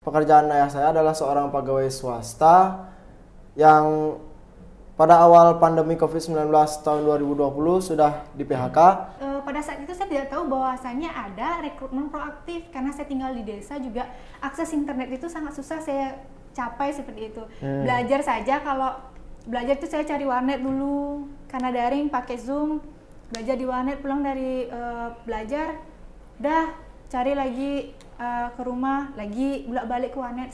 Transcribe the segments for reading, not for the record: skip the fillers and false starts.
pekerjaan ayah saya adalah seorang pegawai swasta yang pada awal pandemi COVID-19 tahun 2020 sudah di PHK. Pada saat itu saya tidak tahu bahwasannya ada rekrutmen proaktif karena saya tinggal di desa juga akses internet itu sangat susah saya capai seperti itu. Belajar saja, kalau belajar itu saya cari warnet dulu karena daring pakai Zoom, belajar di warnet, pulang dari belajar udah cari lagi ke rumah lagi bolak-balik ke warnet.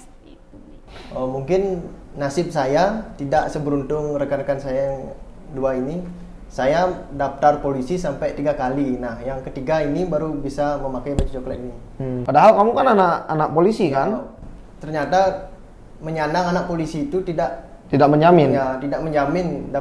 Mungkin nasib saya tidak seberuntung rekan-rekan saya yang dua ini. Saya daftar polisi sampai 3 kali. Nah, yang ketiga ini baru bisa memakai baju coklat ini. Padahal kamu kan anak polisi kan? Ternyata menyandang anak polisi itu tidak menjamin. Ya, tidak menjamin.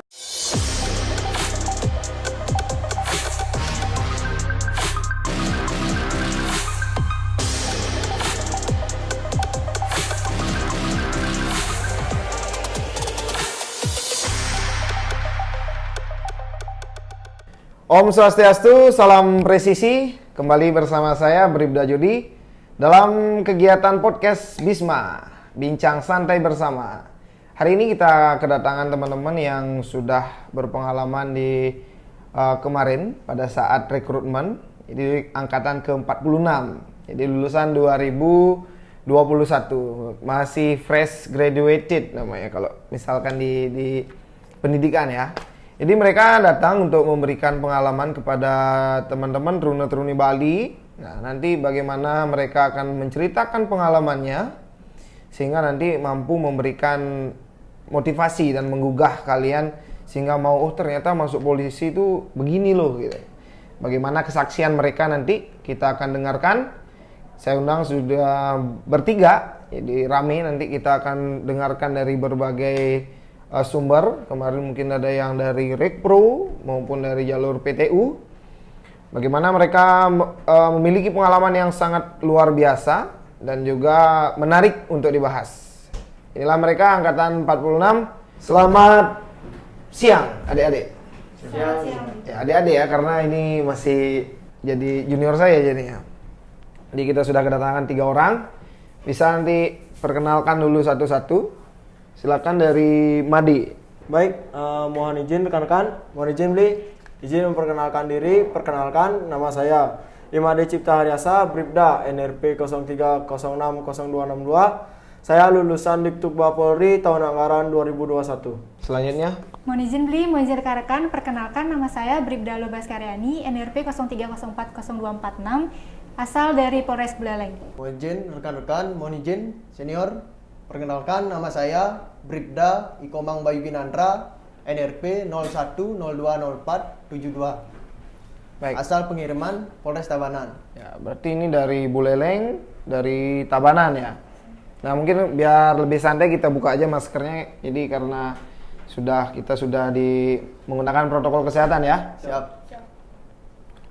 Om Swastiastu, salam presisi. Kembali bersama saya Bribda Jody dalam kegiatan podcast Bisma, Bincang Santai Bersama. Hari ini kita kedatangan teman-teman yang sudah berpengalaman di kemarin pada saat rekrutmen. Jadi angkatan ke-46. Jadi lulusan 2021. Masih fresh graduated namanya kalau misalkan di pendidikan ya. Jadi mereka datang untuk memberikan pengalaman kepada teman-teman teruni-teruni Bali. Nah, nanti bagaimana mereka akan menceritakan pengalamannya sehingga nanti mampu memberikan motivasi dan menggugah kalian sehingga mau ternyata masuk polisi itu begini loh gitu. Bagaimana kesaksian mereka nanti kita akan dengarkan. Saya undang sudah bertiga, jadi rame nanti kita akan dengarkan dari berbagai sumber. Kemarin mungkin ada yang dari Rekpro maupun dari jalur PTU. Bagaimana mereka memiliki pengalaman yang sangat luar biasa dan juga menarik untuk dibahas. Inilah mereka angkatan 46. Selamat siang adik-adik. Siang. Ya, adik-adik ya, karena ini masih jadi junior saya jadinya. Jadi kita sudah kedatangan 3 orang. Bisa nanti perkenalkan dulu satu-satu. Silakan dari Madi. Baik, mohon izin rekan-rekan, mohon izin Bli, izin memperkenalkan diri. Perkenalkan, nama saya Imade Cipta Haryasa, Bribda, NRP 03060262. Saya lulusan Diktukba Polri tahun anggaran 2021. Selanjutnya. Mohon izin Bli, mohon izin rekan-rekan, perkenalkan nama saya Bribda Lobaskaryani, NRP 03040246, asal dari Polres Buleleng. Mohon izin rekan-rekan, mohon izin senior. Perkenalkan, nama saya Bribda Ikomang Bayu Ginandra, NRP 01020472. Baik. Asal pengiriman Polres Tabanan. Ya, berarti ini dari Buleleng, dari Tabanan ya. Nah, mungkin biar lebih santai kita buka aja maskernya. Jadi karena kita sudah menggunakan protokol kesehatan ya. Siap.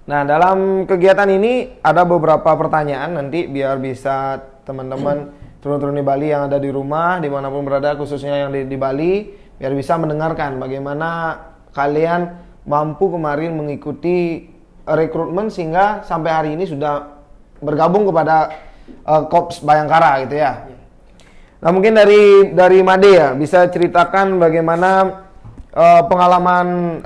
Nah, dalam kegiatan ini ada beberapa pertanyaan nanti biar bisa teman-teman turun-turun di Bali yang ada di rumah, dimanapun berada, khususnya yang di Bali, biar bisa mendengarkan bagaimana kalian mampu kemarin mengikuti rekrutmen sehingga sampai hari ini sudah bergabung kepada Korps Bayangkara gitu ya. Nah, mungkin dari Made ya, bisa ceritakan bagaimana pengalaman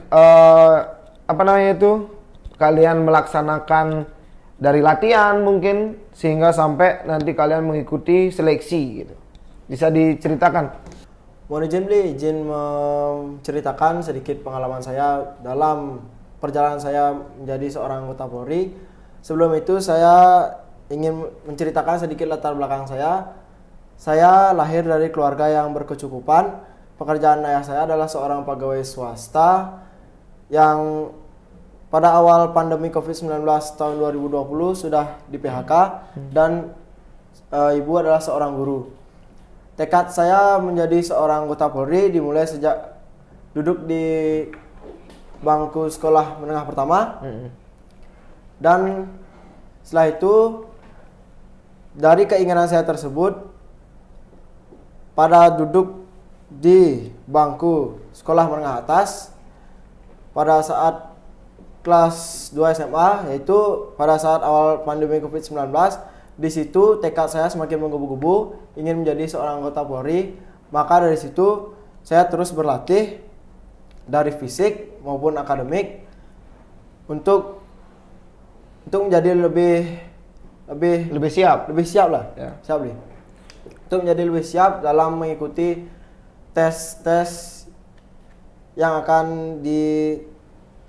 kalian melaksanakan dari latihan mungkin sehingga sampai nanti kalian mengikuti seleksi gitu. Bisa diceritakan? Mohon izin Bli, izin menceritakan sedikit pengalaman saya dalam perjalanan saya menjadi seorang anggota Polri. Sebelum itu saya ingin menceritakan sedikit latar belakang saya. Saya lahir dari keluarga yang berkecukupan. Pekerjaan ayah saya adalah seorang pegawai swasta yang pada awal pandemi COVID-19 tahun 2020 sudah di PHK dan ibu adalah seorang guru. Tekad saya menjadi seorang anggota Polri dimulai sejak duduk di bangku sekolah menengah pertama. Dan setelah itu dari keinginan saya tersebut, pada duduk di bangku sekolah menengah atas pada saat kelas 2 SMA, yaitu pada saat awal pandemi COVID-19, di situ tekad saya semakin menggebu-gebu ingin menjadi seorang anggota Polri. Maka dari situ saya terus berlatih dari fisik maupun akademik untuk menjadi Lebih siap. lebih siap lah. Ya. Siap nih. Untuk menjadi lebih siap dalam mengikuti tes-tes yang akan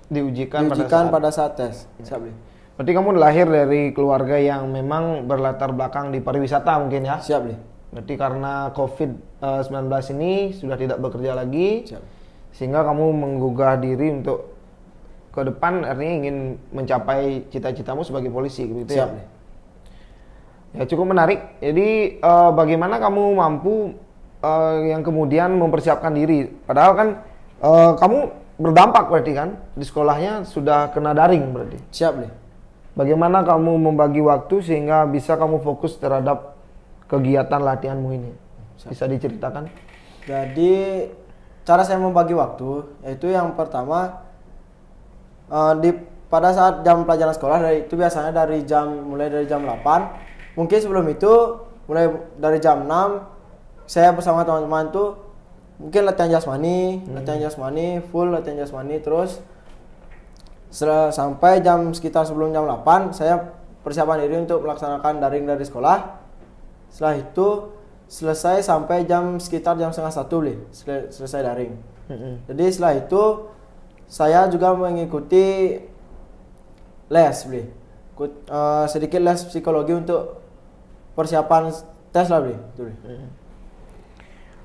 Diujikan diujikan pada pada saat tes. Siap nih. Berarti kamu lahir dari keluarga yang memang berlatar belakang di pariwisata mungkin ya? Siap nih. Berarti karena COVID-19 ini sudah tidak bekerja lagi, Siap. sehingga kamu menggugah diri untuk ke depan, artinya ingin mencapai cita-citamu sebagai polisi, gitu Siap ya? nih. Ya cukup menarik. Jadi bagaimana kamu mampu yang kemudian mempersiapkan diri? Padahal kan kamu berdampak berarti kan di sekolahnya sudah kena daring berarti. Siap nih. Bagaimana kamu membagi waktu sehingga bisa kamu fokus terhadap kegiatan latihanmu ini? Bisa diceritakan? Jadi cara saya membagi waktu yaitu yang pertama pada saat jam pelajaran sekolah itu biasanya mulai dari jam 8. Mungkin sebelum itu mulai dari jam 6 saya bersama teman-teman tuh mungkin latihan jasmani, full latihan jasmani terus sampai sekitar sebelum jam 8 saya persiapan diri untuk melaksanakan daring dari sekolah. Setelah itu selesai sampai sekitar jam setengah 1 selesai daring. Jadi setelah itu saya juga mengikuti les sedikit les psikologi untuk persiapan tes lah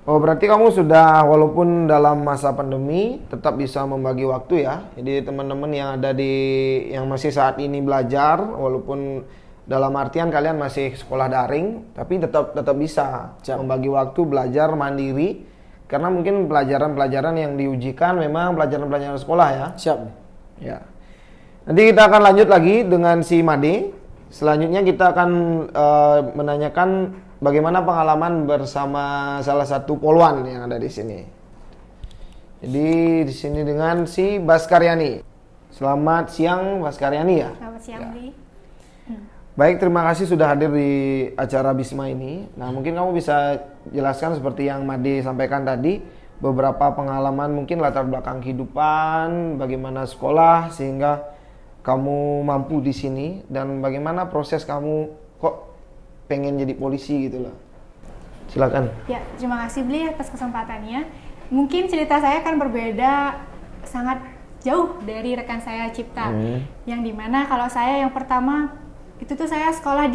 Oh berarti kamu sudah walaupun dalam masa pandemi tetap bisa membagi waktu ya. Jadi teman-teman yang yang masih saat ini belajar walaupun dalam artian kalian masih sekolah daring tapi tetap bisa membagi waktu belajar mandiri karena mungkin pelajaran-pelajaran yang diujikan memang pelajaran-pelajaran sekolah ya. Siap. Ya. Nanti kita akan lanjut lagi dengan si Made. Selanjutnya kita akan menanyakan bagaimana pengalaman bersama salah satu poluan yang ada di sini. Jadi di sini dengan si Baskaryani. Selamat siang Baskaryani ya. Selamat siang, Bli. Baik, terima kasih sudah hadir di acara Bisma ini. Nah, mungkin kamu bisa jelaskan seperti yang Made sampaikan tadi, beberapa pengalaman mungkin latar belakang kehidupan, bagaimana sekolah sehingga kamu mampu di sini dan bagaimana proses kamu kok pengen jadi polisi gitu loh. Silakan. Ya, terima kasih Bli atas kesempatannya. Mungkin cerita saya akan berbeda sangat jauh dari rekan saya Cipta. Yang dimana kalau saya yang pertama itu tuh saya sekolah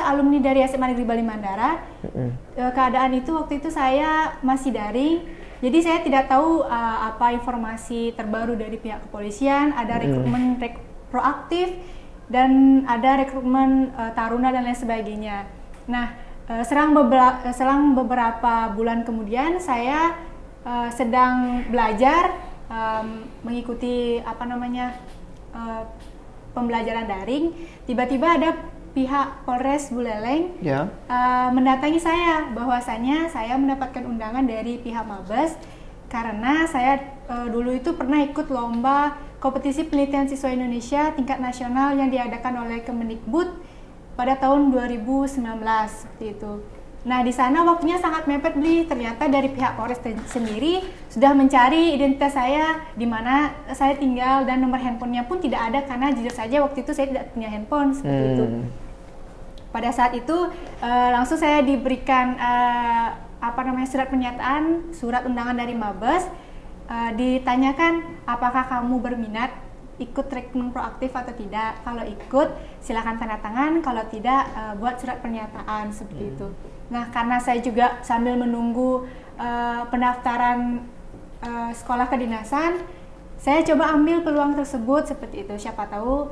alumni dari SMA Negeri Bali Mandara. Keadaan itu waktu itu saya masih daring. Jadi saya tidak tahu apa informasi terbaru dari pihak kepolisian, ada rekrutmen proaktif dan ada rekrutmen taruna dan lain sebagainya. Nah, selang beberapa bulan kemudian saya sedang belajar mengikuti pembelajaran daring. Tiba-tiba ada pihak Polres Buleleng mendatangi saya bahwasanya saya mendapatkan undangan dari pihak Mabes karena saya dulu itu pernah ikut lomba kompetisi penelitian siswa Indonesia tingkat nasional yang diadakan oleh Kemendikbud pada tahun 2019 seperti itu. Nah, di sana waktunya sangat mepet Bli. Ternyata dari pihak Polres sendiri sudah mencari identitas saya, di mana saya tinggal dan nomor handphonenya pun tidak ada karena jujur saja waktu itu saya tidak punya handphone seperti itu. Pada saat itu langsung saya diberikan surat pernyataan, surat undangan dari Mabes. Ditanyakan apakah kamu berminat ikut rekrutmen proaktif atau tidak. Kalau ikut silakan tanda tangan, kalau tidak buat surat pernyataan seperti itu. Nah, karena saya juga sambil menunggu pendaftaran sekolah kedinasan, saya coba ambil peluang tersebut seperti itu. Siapa tahu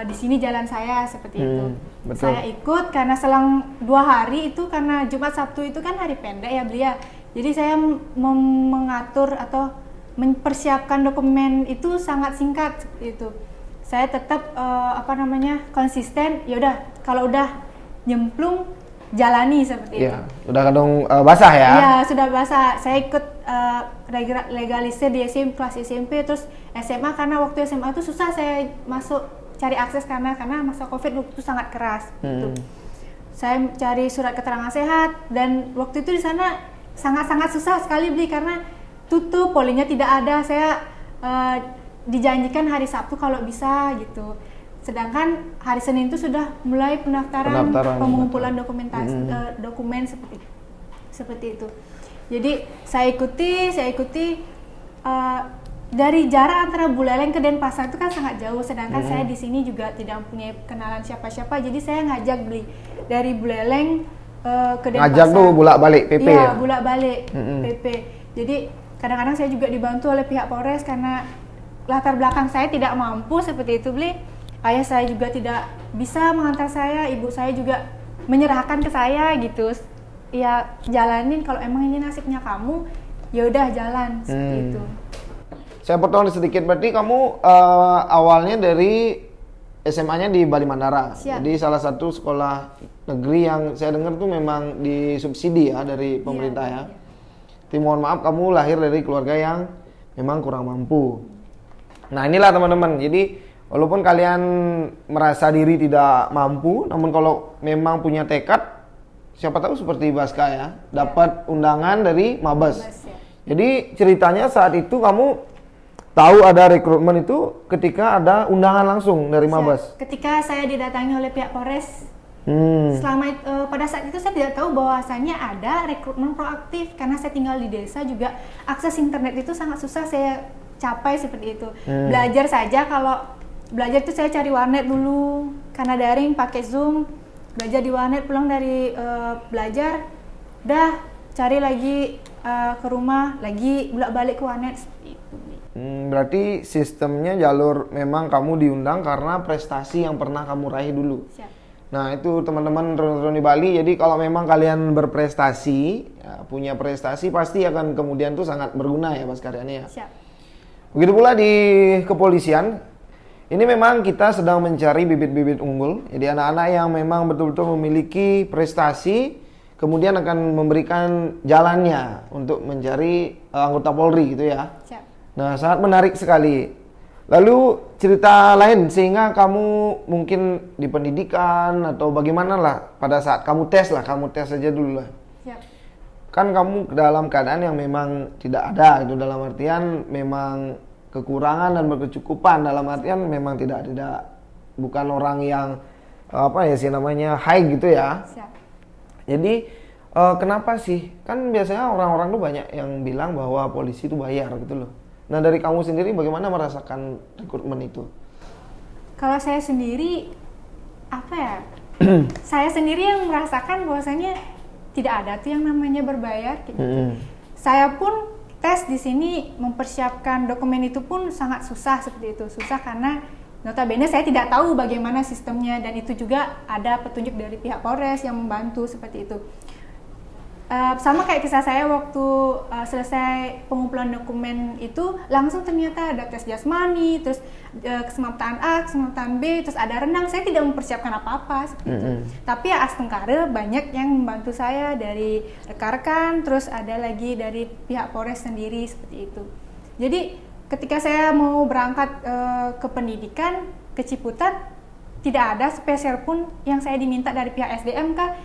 di sini jalan saya seperti itu. Betul. Saya ikut karena selang 2 hari itu karena Jumat Sabtu itu kan hari pendek ya Belia. Jadi saya mengatur atau mempersiapkan dokumen itu sangat singkat seperti itu. Saya tetap konsisten. Ya udah, kalau udah nyemplung jalani seperti itu. Udah kadang basah ya? Iya, sudah basah. Saya ikut legalisir di kelas SMP terus SMA karena waktu SMA itu susah saya masuk cari akses karena masa Covid waktu itu sangat keras gitu. Saya cari surat keterangan sehat dan waktu itu di sana sangat-sangat susah sekali beli karena tutup, polinya tidak ada. Saya dijanjikan hari Sabtu kalau bisa gitu. Sedangkan hari Senin itu sudah mulai pendaftaran pengumpulan dokumen seperti itu. Jadi saya ikuti dari jarak antara Buleleng ke Denpasar itu kan sangat jauh, sedangkan saya di sini juga tidak mempunyai kenalan siapa-siapa, jadi saya ngajak beli dari Buleleng ke Denpasar. Ngajak tuh bolak-balik PP ya? ya? Bolak-balik PP. Jadi kadang-kadang saya juga dibantu oleh pihak Polres karena latar belakang saya tidak mampu seperti itu beli. Ayah saya juga tidak bisa mengantar saya, ibu saya juga menyerahkan ke saya gitu. Ya jalanin, kalau emang ini nasibnya kamu, ya udah jalan seperti itu. Saya potong sedikit, berarti kamu awalnya dari SMA-nya di Bali Mandara. Siap. Jadi salah satu sekolah negeri yang saya dengar tuh memang disubsidi ya dari pemerintah ya. Jadi mohon maaf kamu lahir dari keluarga yang memang kurang mampu. Nah inilah teman-teman, jadi walaupun kalian merasa diri tidak mampu, namun kalau memang punya tekad, siapa tahu seperti Baska ya, dapat undangan dari Mabes. Ya. Jadi ceritanya saat itu kamu tahu ada rekrutmen itu ketika ada undangan langsung dari Mabes. Ketika saya didatangi oleh pihak Polres, pada saat itu saya tidak tahu bahwasannya ada rekrutmen proaktif karena saya tinggal di desa juga akses internet itu sangat susah saya capai seperti itu. Belajar saja, kalau belajar itu saya cari warnet dulu karena daring pakai Zoom, belajar di warnet, pulang dari belajar, udah cari lagi ke rumah, lagi bolak-balik ke warnet seperti itu. Berarti sistemnya jalur memang kamu diundang karena prestasi yang pernah kamu raih dulu. Siap. Nah itu teman-teman Roni Bali, jadi kalau memang kalian berprestasi, ya, punya prestasi pasti akan kemudian tuh sangat berguna ya Mas Karyani ya. Siap. Begitu pula di kepolisian, ini memang kita sedang mencari bibit-bibit unggul. Jadi anak-anak yang memang betul-betul memiliki prestasi, kemudian akan memberikan jalannya untuk mencari anggota Polri gitu ya. Siap. Nah sangat menarik sekali. Lalu cerita lain sehingga kamu mungkin di pendidikan atau bagaimana lah pada saat kamu tes saja dulu lah. Siap. Kan kamu dalam keadaan yang memang tidak ada itu, dalam artian memang kekurangan dan berkecukupan, dalam artian memang tidak bukan orang yang apa ya sih namanya high gitu ya. Siap. Jadi kenapa sih, kan biasanya orang-orang tuh banyak yang bilang bahwa polisi itu bayar gitu loh. Nah dari kamu sendiri bagaimana merasakan rekrutmen itu? Kalau saya sendiri apa ya? Saya sendiri yang merasakan bahwasanya tidak ada tuh yang namanya berbayar gitu. Saya pun tes di sini mempersiapkan dokumen itu pun sangat susah seperti itu. Susah karena notabene saya tidak tahu bagaimana sistemnya, dan itu juga ada petunjuk dari pihak Polres yang membantu seperti itu. Sama kayak kisah saya waktu selesai pengumpulan dokumen itu, langsung ternyata ada tes jasmani, terus kesemaptaan A, kesemaptaan B, terus ada renang. Saya tidak mempersiapkan apa-apa seperti itu. Tapi ya astengkare banyak yang membantu saya dari rekan-rekan, terus ada lagi dari pihak Polres sendiri seperti itu. Jadi ketika saya mau berangkat ke pendidikan ke Ciputat, tidak ada spesial pun yang saya diminta dari pihak SDM kah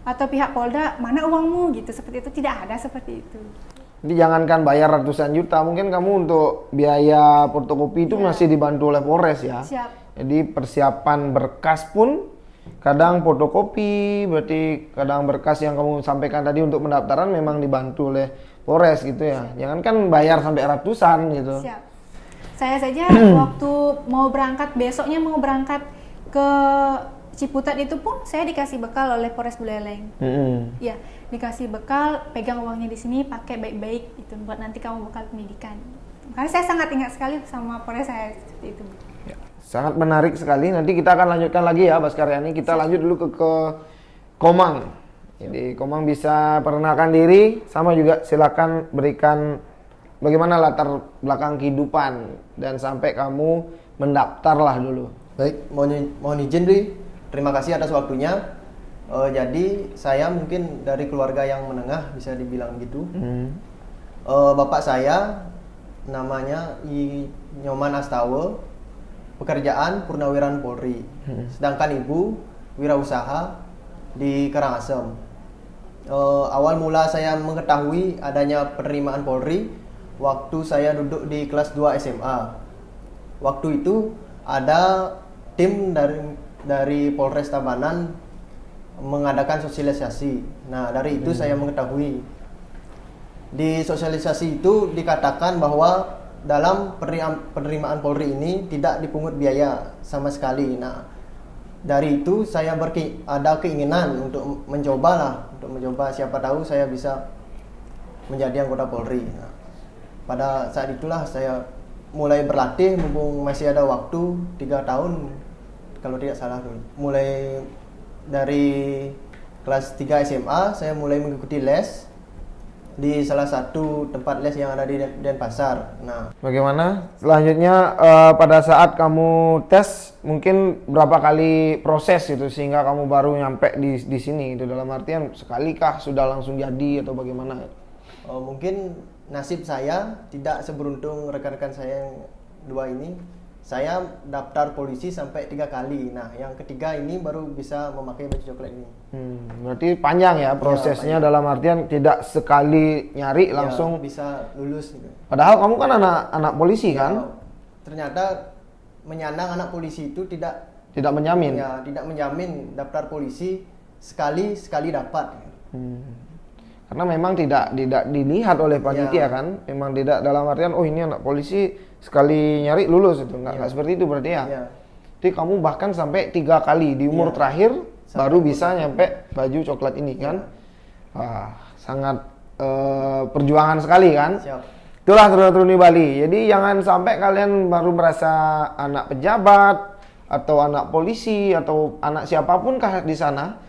atau pihak Polda, mana uangmu gitu, seperti itu tidak ada seperti itu. Jadi jangankan bayar ratusan juta, mungkin kamu untuk biaya fotokopi itu masih dibantu oleh Polres ya. Siap. Jadi persiapan berkas pun kadang fotokopi, berarti kadang berkas yang kamu sampaikan tadi untuk pendaftaran memang dibantu oleh Polres gitu ya. Jangankan bayar sampai ratusan gitu. Siap. Saya saja waktu mau berangkat, besoknya mau berangkat ke Ciputat itu pun saya dikasih bekal oleh Polres Buleleng. Ya, dikasih bekal, pegang uangnya di sini, pakai baik-baik itu buat nanti kamu bekal pendidikan. Makanya saya sangat ingat sekali sama Polres saya seperti itu. Ya, sangat menarik sekali. Nanti kita akan lanjutkan lagi ya, Bas Karyani. Kita lanjut dulu ke Komang. Jadi Komang bisa perkenalkan diri, sama juga silakan berikan bagaimana latar belakang kehidupan dan sampai kamu mendaftarlah dulu. Baik, mohon izin Ri. Terima kasih atas waktunya. Jadi saya mungkin dari keluarga yang menengah, bisa dibilang gitu. Bapak saya namanya Nyoman Astawa. pekerjaan purnawirawan Polri. Sedangkan ibu wirausaha di Karangasem. Awal mula saya mengetahui adanya penerimaan Polri waktu saya duduk di kelas 2 SMA. Waktu itu ada tim dari Polres Tabanan mengadakan sosialisasi. Nah, dari itu saya mengetahui. Di sosialisasi itu dikatakan bahwa dalam penerimaan Polri ini tidak dipungut biaya sama sekali. Nah, dari itu saya ada keinginan untuk mencoba siapa tahu saya bisa menjadi anggota Polri. Nah, pada saat itulah saya mulai berlatih, mumpung masih ada waktu 3 tahun kalau tidak salah dulu. Mulai dari kelas 3 SMA saya mulai mengikuti les di salah satu tempat les yang ada di Denpasar. Nah, Bagaimana selanjutnya pada saat kamu tes, mungkin berapa kali proses itu sehingga kamu baru nyampe di sini, itu dalam artian sekali kah sudah langsung jadi atau bagaimana? mungkin nasib saya tidak seberuntung rekan-rekan saya yang dua ini. Saya daftar polisi sampai 3 kali. Nah, yang ketiga ini baru bisa memakai baju coklat ini. Berarti panjang ya prosesnya, dalam artian tidak sekali nyari Ya, langsung. bisa lulus gitu. Padahal kamu kan anak polisi kan? Ternyata menyandang anak polisi itu tidak Menjamin. ya, tidak menjamin daftar polisi sekali dapat. Karena memang tidak dilihat oleh panitia Ya. kan, memang tidak dalam artian oh ini anak polisi sekali nyari lulus, itu nggak seperti itu berarti ya. Ya. Jadi kamu bahkan sampai 3 kali di umur terakhir Sampai baru bisa nyampe baju coklat ini kan. Wah, sangat perjuangan sekali kan. Siap. Itulah Truni Bali. Jadi jangan sampai kalian baru merasa anak pejabat atau anak polisi atau anak siapapun kah di sana.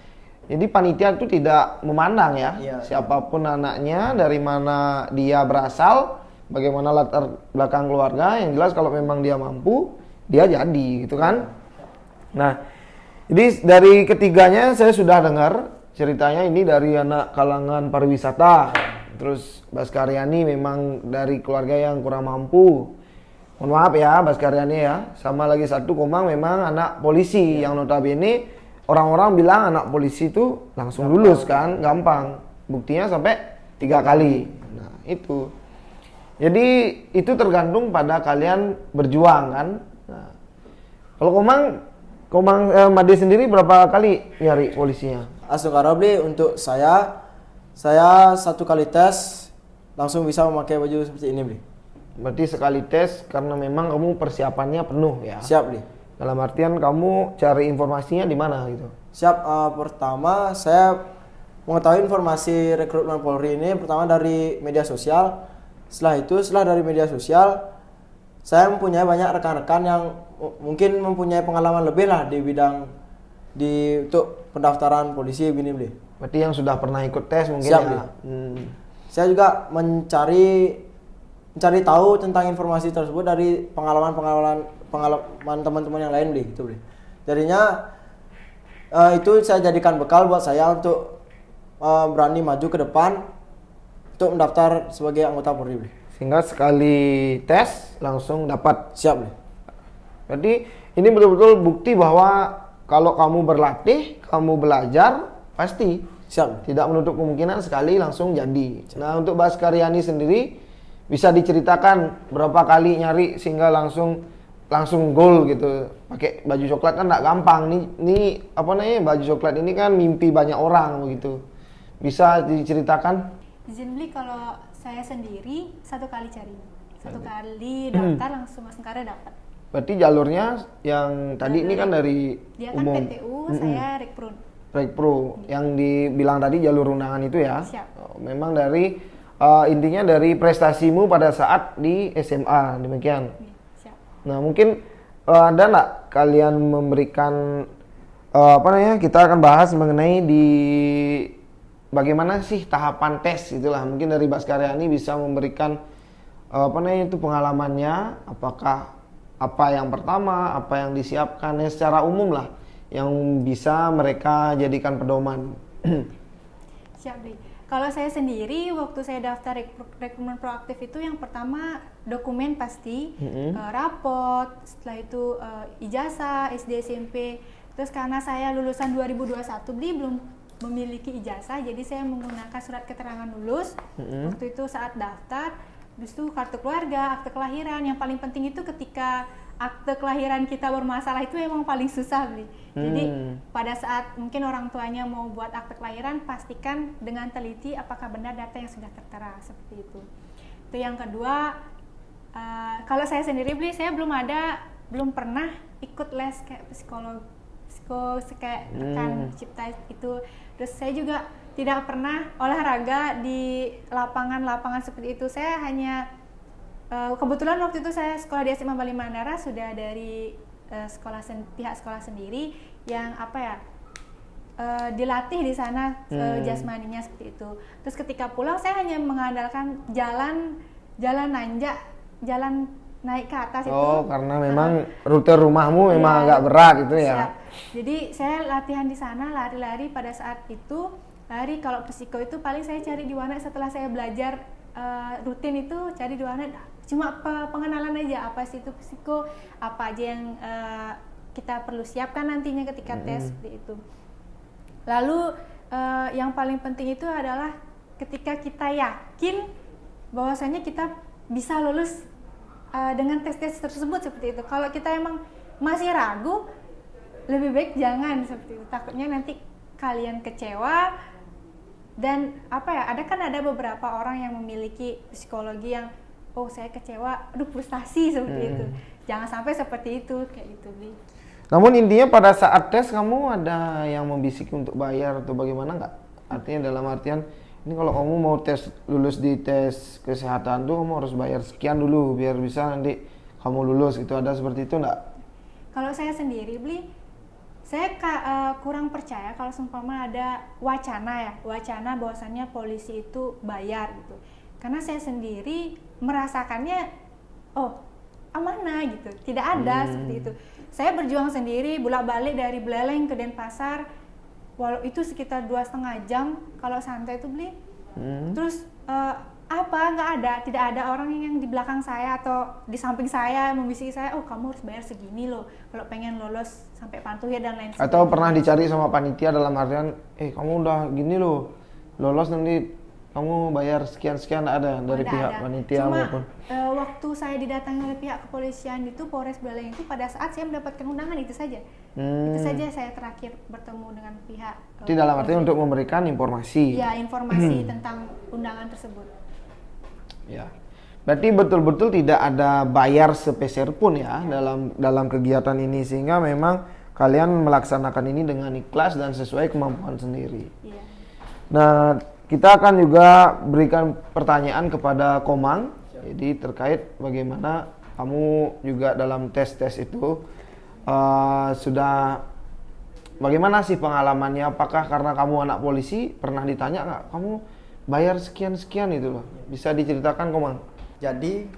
Jadi panitia itu tidak memandang ya, Iya. siapapun anaknya, dari mana dia berasal, bagaimana latar belakang keluarga. Yang jelas kalau memang dia mampu, dia jadi gitu kan. Nah, jadi dari ketiganya saya sudah dengar ceritanya ini dari anak kalangan pariwisata. Terus Baskaryani memang dari keluarga yang kurang mampu. Mohon maaf ya Baskaryani ya. Sama lagi satu Komang memang anak polisi yang notabene orang-orang bilang anak polisi itu langsung lulus kan, gampang. Buktinya sampai 3 kali. Nah, itu. Jadi itu tergantung pada kalian berjuang kan. Nah, kalau Komang Made sendiri berapa kali nyari polisinya? Asungkarabli untuk saya 1 kali tes langsung bisa memakai baju seperti ini, Bli. Berarti sekali tes karena memang kamu persiapannya penuh ya. Siap, Bli. Dalam artian kamu cari informasinya di mana gitu. Siap. Pertama saya mengetahui informasi rekrutmen Polri ini pertama dari media sosial. Setelah dari media sosial, saya mempunyai banyak rekan-rekan yang mungkin mempunyai pengalaman lebih lah di bidang untuk pendaftaran polisi ini, Bli. Berarti yang sudah pernah ikut tes mungkin Siap, ya. Bli. Saya juga mencari tahu tentang informasi tersebut dari pengalaman teman-teman yang lain, Bli, gitu, Bli. Jadinya itu saya jadikan bekal buat saya untuk berani maju ke depan untuk mendaftar sebagai anggota Polri, Bli. Sehingga sekali tes langsung dapat. Siap, Bli. Berarti ini betul-betul bukti bahwa kalau kamu berlatih, kamu belajar, pasti Siap, Bli. tidak menutup kemungkinan sekali langsung jadi. Nah, untuk Baskaryani sendiri bisa diceritakan berapa kali nyari sehingga langsung gol gitu. Pakai baju coklat kan enggak gampang. Ini apa namanya? Baju coklat ini kan mimpi banyak orang begitu. Bisa diceritakan? Izin Bli, kalau saya sendiri 1 kali cari. 1 kali daftar langsung Mas Engkara dapat. Berarti jalurnya yang tadi ini kan dari Dia kan umum. PTU, saya Rekprun. Pro yang dibilang tadi jalur undangan itu ya. Siap. Memang dari intinya dari prestasimu pada saat di SMA, demikian. Iya, siap. Nah, mungkin ada nggak kalian memberikan apa namanya? Kita akan bahas mengenai di bagaimana sih tahapan tes itulah. Mungkin dari Baskaryani bisa memberikan apa namanya itu pengalamannya, apakah apa yang pertama, apa yang disiapkan ya, secara umum lah yang bisa mereka jadikan pedoman. Siap, Bli. Kalau saya sendiri waktu saya daftar rekrutmen proaktif itu yang pertama dokumen pasti, rapot, setelah itu ijazah SD SMP. Terus karena saya lulusan 2021 Bli, belum memiliki ijazah, jadi saya menggunakan surat keterangan lulus waktu itu saat daftar. Terus itu kartu keluarga, akte kelahiran. Yang paling penting itu ketika akte kelahiran kita bermasalah itu memang paling susah, Bli. Jadi pada saat mungkin orang tuanya mau buat akte kelahiran, pastikan dengan teliti apakah benar data yang sudah tertera seperti itu. Itu yang kedua. Kalau saya sendiri, Bli, saya belum pernah ikut les kayak kayak rekan cipta itu. Terus saya juga tidak pernah olahraga di lapangan seperti itu. Saya hanya kebetulan waktu itu saya sekolah di SMA Bali Mandara sudah dari pihak sekolah sendiri yang dilatih di sana jasmaninya seperti itu. Terus ketika pulang saya hanya mengandalkan jalan nanjak, jalan naik ke atas itu. Oh, karena memang rute rumahmu memang agak berat itu ya. Siap. Jadi saya latihan di sana, lari-lari pada saat itu. Lari kalau psiko itu paling saya cari di warnet setelah saya belajar rutin itu cari di warnet. Cuma pengenalan aja apa sih itu psiko, apa aja yang kita perlu siapkan nantinya ketika tes seperti itu. Lalu yang paling penting itu adalah ketika kita yakin bahwasanya kita bisa lulus dengan tes-tes tersebut seperti itu. Kalau kita emang masih ragu, lebih baik jangan seperti itu. Takutnya nanti kalian kecewa dan ada beberapa orang yang memiliki psikologi yang saya kecewa, frustasi seperti itu. Jangan sampai seperti itu kayak gitu, Bi. Namun intinya pada saat tes kamu ada yang membisiki untuk bayar atau bagaimana nggak? Artinya dalam artian ini kalau kamu mau lulus di tes kesehatan tuh kamu harus bayar sekian dulu biar bisa nanti kamu lulus, itu ada seperti itu nggak? Kalau saya sendiri, Bli, saya kurang percaya kalau seumpama ada wacana bahwasannya polisi itu bayar gitu. Karena saya sendiri merasakannya amanah gitu, tidak ada seperti itu. Saya berjuang sendiri bolak-balik dari Beleleng ke Denpasar, walau itu sekitar 2,5 jam kalau santai itu, Bli. Terus tidak ada orang yang di belakang saya atau di samping saya membisiki saya, kamu harus bayar segini loh kalau pengen lolos sampai Pantuhir dan lain sebagainya. Atau pernah dicari sama panitia dalam artian kamu udah gini loh lolos nanti kamu bayar sekian ada dari pihak panitia maupun. Waktu saya didatangi oleh pihak kepolisian itu Polres Beleleng itu pada saat saya mendapatkan undangan itu saja. Itu saja saya terakhir bertemu dengan pihak. Itu dalam artian untuk memberikan informasi. Ya, informasi tentang undangan tersebut. Ya. Berarti betul-betul tidak ada bayar sepeser pun ya dalam kegiatan ini, sehingga memang kalian melaksanakan ini dengan ikhlas dan sesuai kemampuan sendiri. Iya. Nah, kita akan juga berikan pertanyaan kepada Komang. Jadi terkait bagaimana kamu juga dalam tes-tes itu sudah bagaimana sih pengalamannya? Apakah karena kamu anak polisi pernah ditanya nggak kamu bayar sekian itu loh? Bisa diceritakan, Komang? Jadi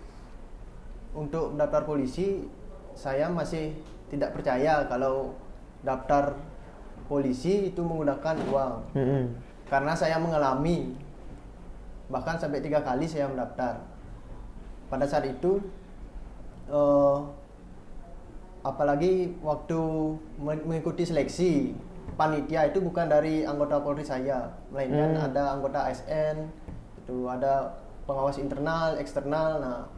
untuk daftar polisi saya masih tidak percaya kalau daftar polisi itu menggunakan uang. Karena saya mengalami bahkan sampai 3 kali saya mendaftar. Pada saat itu apalagi waktu mengikuti seleksi, panitia itu bukan dari anggota Polri saya, melainkan ada anggota ASN, itu ada pengawas internal, eksternal. Nah,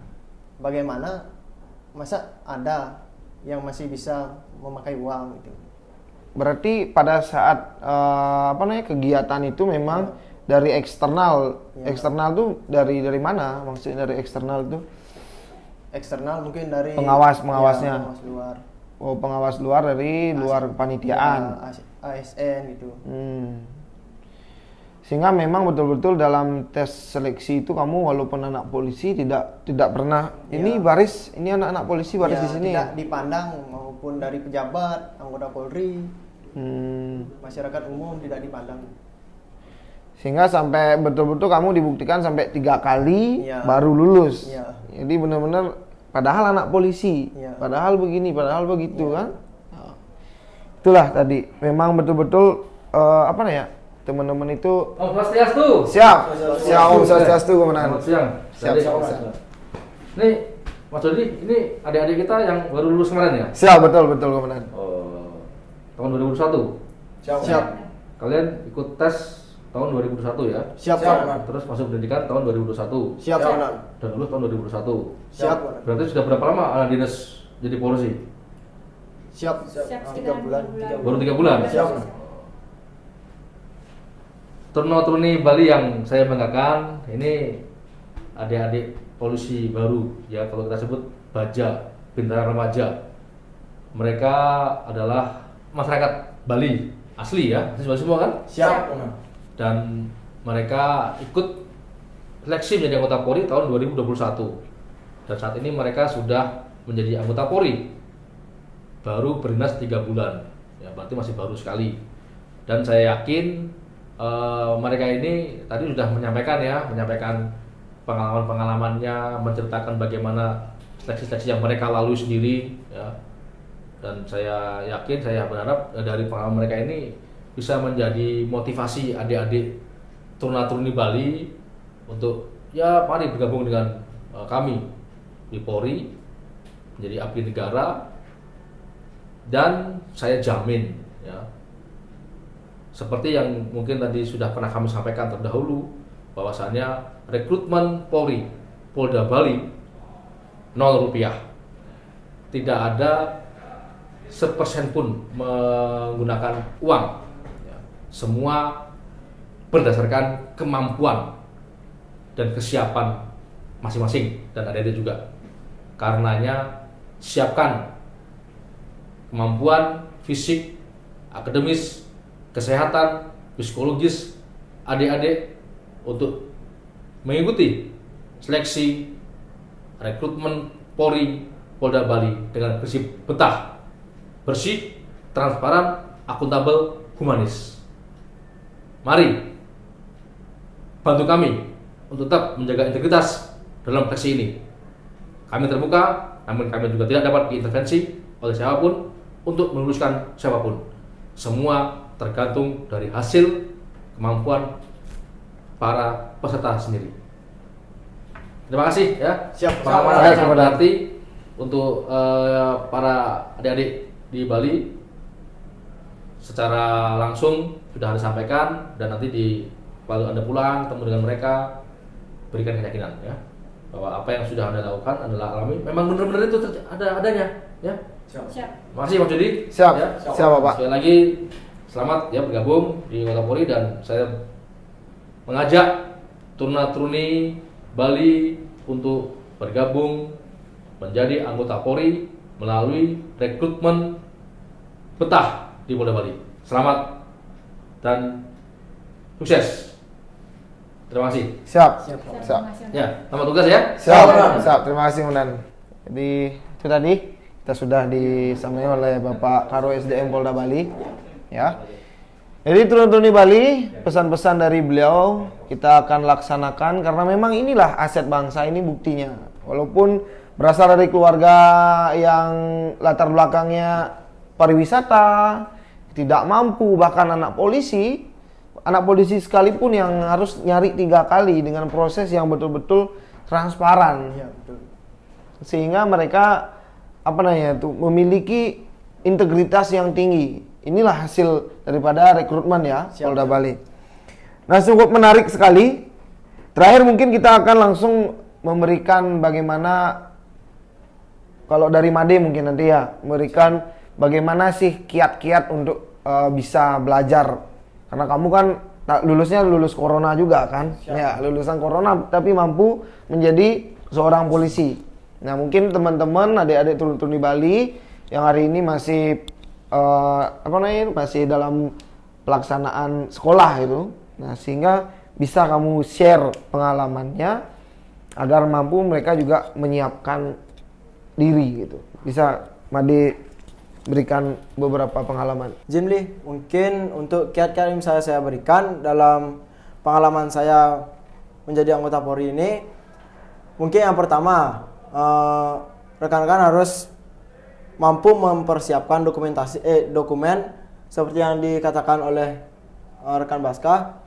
bagaimana masa ada yang masih bisa memakai uang gitu. Berarti pada saat kegiatan itu memang dari eksternal. Ya. Eksternal tuh dari mana? Maksudnya dari eksternal itu? Eksternal mungkin dari pengawasnya. Ya, pengawas luar. Oh, pengawas luar dari luar kepanitiaan. Ya, ASN gitu. Sehingga memang betul-betul dalam tes seleksi itu kamu walaupun anak polisi tidak pernah ini baris, ini anak-anak polisi baris di sini. Tidak dipandang maupun dari pejabat, anggota Polri, masyarakat umum tidak dipandang. Sehingga sampai betul-betul kamu dibuktikan sampai 3 kali baru lulus. Ya. Jadi benar-benar padahal anak polisi, padahal begini, padahal begitu kan. Itulah tadi memang betul-betul teman-teman itu Om Swastiastu. siap. Siap Om Swastiastu komandan. Selamat siang. Siap, Jadi, siap. Nih, Mas Dodi, ini adik-adik kita yang baru lulus kemarin ya? Siap, betul komandan. Oh, tahun 2021. Siap. Kalian ikut tes tahun 2021 ya? Siap, Komandan. Terus masuk pendidikan tahun 2021 Siap, Komandan. dan lulus tahun 2021. Siap, Komandan. Berarti sudah berapa lama anak dinas jadi polisi? Siap. Siap 3 bulan. Baru 3 bulan? Siap. Turun-turuni Bali yang saya banggakan ini adik-adik polisi baru ya, kalau kita sebut Baja, Bintara Remaja. Mereka adalah masyarakat Bali asli ya, asli Bali semua kan? Siap, Komandan. Dan mereka ikut seleksi menjadi anggota Polri tahun 2021. Dan saat ini mereka sudah menjadi anggota Polri. Baru berdinas 3 bulan. Ya, berarti masih baru sekali. Dan saya yakin mereka ini tadi sudah menyampaikan pengalaman-pengalamannya, menceritakan bagaimana seleksi-seleksi yang mereka lalui sendiri ya. Dan saya yakin, saya berharap dari pengalaman mereka ini bisa menjadi motivasi adik-adik turuna-turuni Bali untuk ya mari bergabung dengan kami di Polri menjadi abdi negara. Dan saya jamin ya, seperti yang mungkin tadi sudah pernah kami sampaikan terdahulu, bahwasannya rekrutmen Polri Polda Bali 0 rupiah, tidak ada sepersen pun menggunakan uang ya. Semua berdasarkan kemampuan dan kesiapan masing-masing dan adik-adik juga. Karenanya siapkan kemampuan fisik, akademis, kesehatan, psikologis adik-adik untuk mengikuti seleksi rekrutmen Polri Polda Bali dengan prinsip betah, bersih, transparan, akuntabel, humanis. Mari bantu kami untuk tetap menjaga integritas dalam seleksi ini. Kami terbuka, namun kami juga tidak dapat diintervensi oleh siapapun untuk meluluskan siapapun. Semua tergantung dari hasil kemampuan para peserta sendiri. Terima kasih ya. Siap, Pengalaman Pak. saya sangat berarti untuk para adik-adik di Bali. Secara langsung sudah disampaikan, dan nanti kalau Anda pulang ketemu dengan mereka, berikan keyakinan ya bahwa apa yang sudah Anda lakukan adalah alami, memang benar-benar itu adanya ya. Siap. Terima kasih Mas Jody. Siap. Ya. Siap, Bapak. Sekali lagi selamat ya bergabung di Kota Polri, dan saya mengajak turuna-turuni Bali untuk bergabung menjadi anggota Polri melalui rekrutmen betah di Polda Bali. Selamat dan sukses. Terima kasih. Siap. Siap. Siap. Ya, selamat tugas ya. Siap. Terima kasih komandan. Jadi itu tadi kita sudah disampaikan oleh Bapak Karo SDM Polda Bali ya. Jadi turun-turuni Bali, pesan-pesan dari beliau kita akan laksanakan karena memang inilah aset bangsa ini buktinya. Walaupun berasal dari keluarga yang latar belakangnya pariwisata, tidak mampu, bahkan anak polisi sekalipun yang harus nyari 3 kali dengan proses yang betul-betul transparan. Iya, betul. Sehingga mereka memiliki integritas yang tinggi. Inilah hasil daripada rekrutmen ya. Siap, Polda siap. Bali. Nah, cukup menarik sekali. Terakhir mungkin kita akan langsung memberikan bagaimana, kalau dari Made mungkin nanti ya, memberikan bagaimana sih kiat-kiat untuk bisa belajar. Karena kamu kan lulusnya lulus corona juga kan? Siap. Ya, lulusan corona tapi mampu menjadi seorang polisi. Nah, mungkin teman-teman adik-adik turun-turun di Bali yang hari ini masih masih dalam pelaksanaan sekolah itu. Nah, sehingga bisa kamu share pengalamannya agar mampu mereka juga menyiapkan diri gitu. Bisa Made berikan beberapa pengalaman. Jimli, mungkin untuk kiat-kiat yang saya berikan dalam pengalaman saya menjadi anggota Polri ini, mungkin yang pertama, rekan-rekan harus mampu mempersiapkan dokumen seperti yang dikatakan oleh rekan Baska.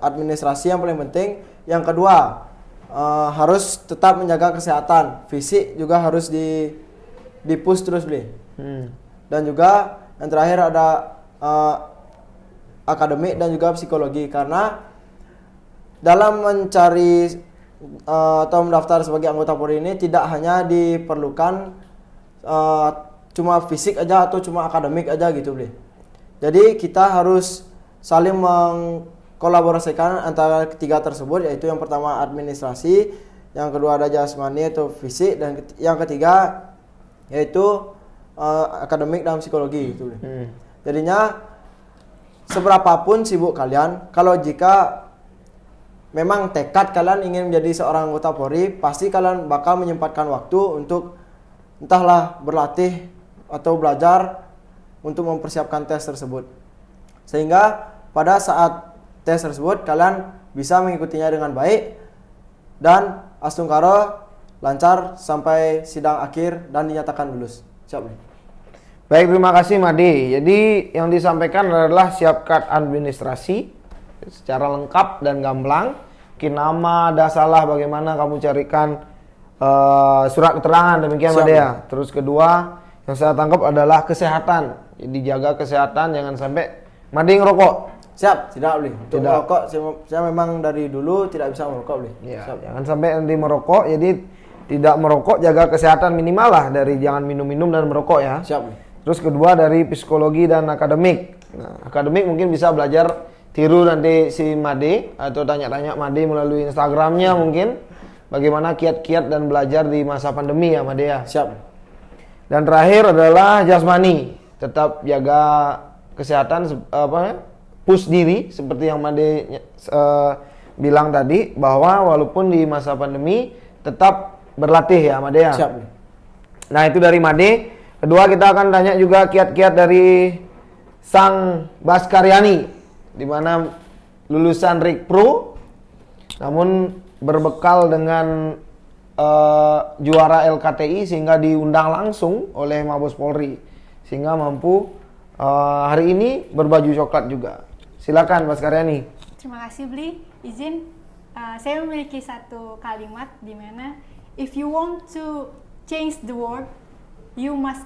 Administrasi yang paling penting. Yang kedua, harus tetap menjaga kesehatan fisik, juga harus di push terus beli. Dan juga yang terakhir ada akademik dan juga psikologi, karena dalam mencari atau mendaftar sebagai anggota Polri ini tidak hanya diperlukan cuma fisik aja atau cuma akademik aja gitu beli. Jadi kita harus saling mengkolaborasikan antara ketiga tersebut, yaitu yang pertama administrasi, yang kedua ada jasmani atau fisik, dan yang ketiga yaitu akademik dan psikologi gitu. Jadinya seberapapun sibuk kalian, kalau jika memang tekad kalian ingin menjadi seorang anggota Polri, pasti kalian bakal menyempatkan waktu untuk entahlah berlatih atau belajar untuk mempersiapkan tes tersebut. Sehingga pada saat tes tersebut kalian bisa mengikutinya dengan baik dan astungkaro lancar sampai sidang akhir dan dinyatakan lulus. Siap nih. Baik, terima kasih Made. Jadi yang disampaikan adalah siapkan administrasi secara lengkap dan gamblang. Mungkin nama ada salah, bagaimana kamu carikan surat keterangan, demikian Made ya. Terus kedua yang saya tangkap adalah kesehatan. Jadi jaga kesehatan, jangan sampai Made ngerokok. Siap, tidak boleh. Untuk Tidak. merokok, saya memang dari dulu tidak bisa merokok boleh. Ya, Siap. jangan sampai nanti merokok. Jadi tidak merokok, jaga kesehatan minimal lah, dari jangan minum-minum dan merokok ya. Siap boleh. Terus kedua dari psikologi dan akademik. Nah, akademik mungkin bisa belajar tiru nanti si Made atau tanya-tanya Made melalui Instagramnya mungkin bagaimana kiat-kiat dan belajar di masa pandemi ya Made ya. Siap. Dan terakhir adalah jasmani, tetap jaga kesehatan, push diri seperti yang Made bilang tadi, bahwa walaupun di masa pandemi tetap berlatih ya Made ya. Siap. Nah itu dari Made. Kedua kita akan tanya juga kiat-kiat dari sang Baskaryani, di mana lulusan Rikpro, namun berbekal dengan juara LKTI sehingga diundang langsung oleh Mabes Polri, sehingga mampu hari ini berbaju coklat juga. Silakan Baskaryani. Terima kasih Bli, izin saya memiliki satu kalimat di mana if you want to change the world, you must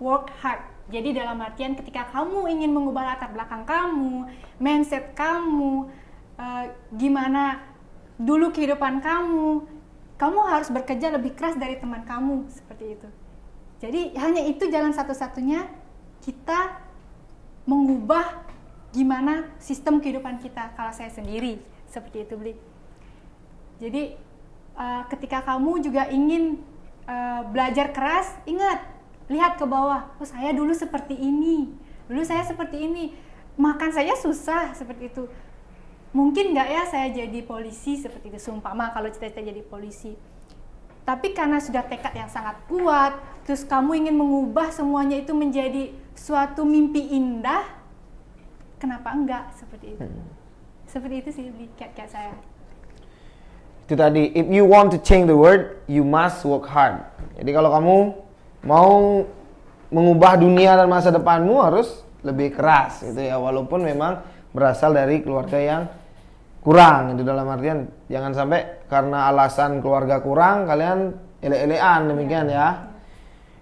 work hard. Jadi dalam artian ketika kamu ingin mengubah latar belakang kamu, mindset kamu, gimana dulu kehidupan kamu harus bekerja lebih keras dari teman kamu, seperti itu. Jadi hanya itu jalan satu-satunya kita mengubah gimana sistem kehidupan kita. Kalau saya sendiri seperti itu Bli. Jadi ketika kamu juga ingin belajar keras, ingat, lihat ke bawah. Oh saya dulu seperti ini, dulu saya seperti ini, makan saya susah seperti itu. Mungkin nggak ya saya jadi polisi seperti itu, sumpama kalau cita-cita jadi polisi. Tapi karena sudah tekad yang sangat kuat, terus kamu ingin mengubah semuanya itu menjadi suatu mimpi indah, kenapa enggak seperti itu? Seperti itu sih kiat-kiat saya. Itu tadi, if you want to change the world, you must work hard. Jadi kalau kamu mau mengubah dunia dan masa depanmu harus lebih keras gitu ya, walaupun memang berasal dari keluarga yang kurang. Itu dalam artian jangan sampai karena alasan keluarga kurang kalian ele-elean, demikian ya.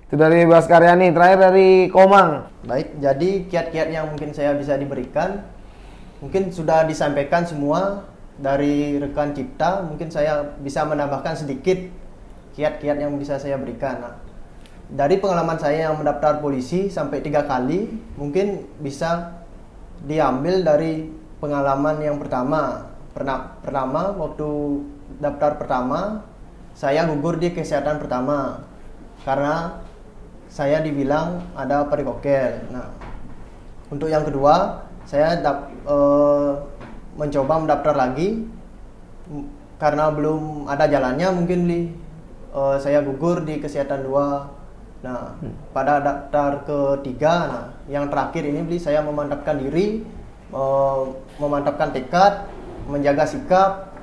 Itu dari Baskaryani. Terakhir dari Komang. Baik, jadi kiat-kiat yang mungkin saya bisa diberikan mungkin sudah disampaikan semua dari rekan Cipta. Mungkin saya bisa menambahkan sedikit kiat-kiat yang bisa saya berikan. Nah, dari pengalaman saya yang mendaftar polisi sampai 3 kali, mungkin bisa diambil dari pengalaman yang pertama. Pertama, waktu daftar pertama, saya gugur di kesehatan pertama karena saya dibilang ada perikokel. Nah, untuk yang kedua, saya mencoba mendaftar lagi karena belum ada jalannya, mungkin saya gugur di kesehatan 2. Nah, pada daftar ketiga, nah, yang terakhir ini saya memantapkan diri, memantapkan tekad, menjaga sikap,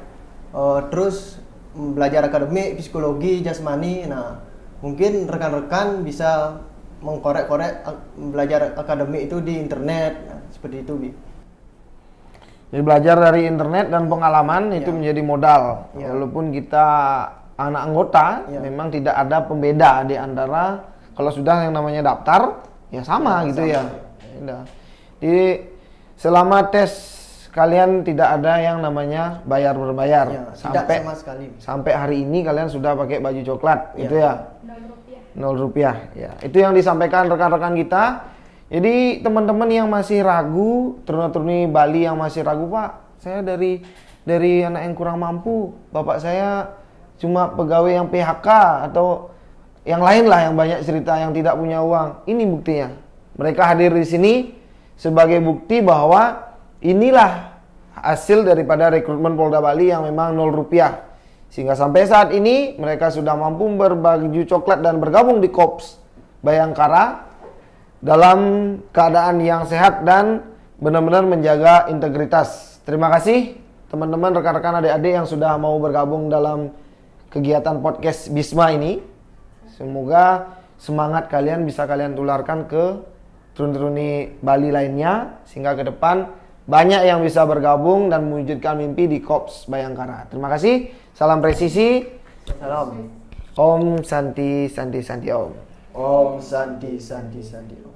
terus belajar akademik, psikologi, jasmani. Nah, mungkin rekan-rekan bisa mengkorek-korek belajar akademik itu di internet. Nah, seperti itu, Bi. Jadi belajar dari internet dan pengalaman itu Ya. menjadi modal. Ya. Walaupun kita anak anggota, Ya. memang tidak ada pembeda di antara kalau sudah yang namanya daftar, ya sama Ya, gitu sama. ya. Udah. Jadi selama tes kalian tidak ada yang namanya bayar berbayar Ya, tidak sampai sama sekali. sampai hari ini kalian sudah pakai baju coklat, Ya. gitu ya. Rp0. Rp0. Ya, itu yang disampaikan rekan-rekan kita. Jadi teman-teman yang masih ragu, turun-turuni Bali yang masih ragu, Pak, saya dari anak yang kurang mampu, bapak saya cuma pegawai yang PHK atau yang lain lah yang banyak cerita yang tidak punya uang. Ini buktinya. Mereka hadir di sini sebagai bukti bahwa inilah hasil daripada rekrutmen Polda Bali yang memang Rp0. Sehingga sampai saat ini mereka sudah mampu berbaju coklat dan bergabung di Korps Bayangkara dalam keadaan yang sehat dan benar-benar menjaga integritas. Terima kasih teman-teman, rekan-rekan, adik-adik yang sudah mau bergabung dalam kegiatan podcast Bisma ini. Semoga semangat kalian bisa kalian tularkan ke turun-turuni Bali lainnya sehingga ke depan banyak yang bisa bergabung dan mewujudkan mimpi di Korps Bayangkara. Terima kasih. Salam presisi. Salam. Om Santi Santi Santi Om. Om Santi Santi Santi Om.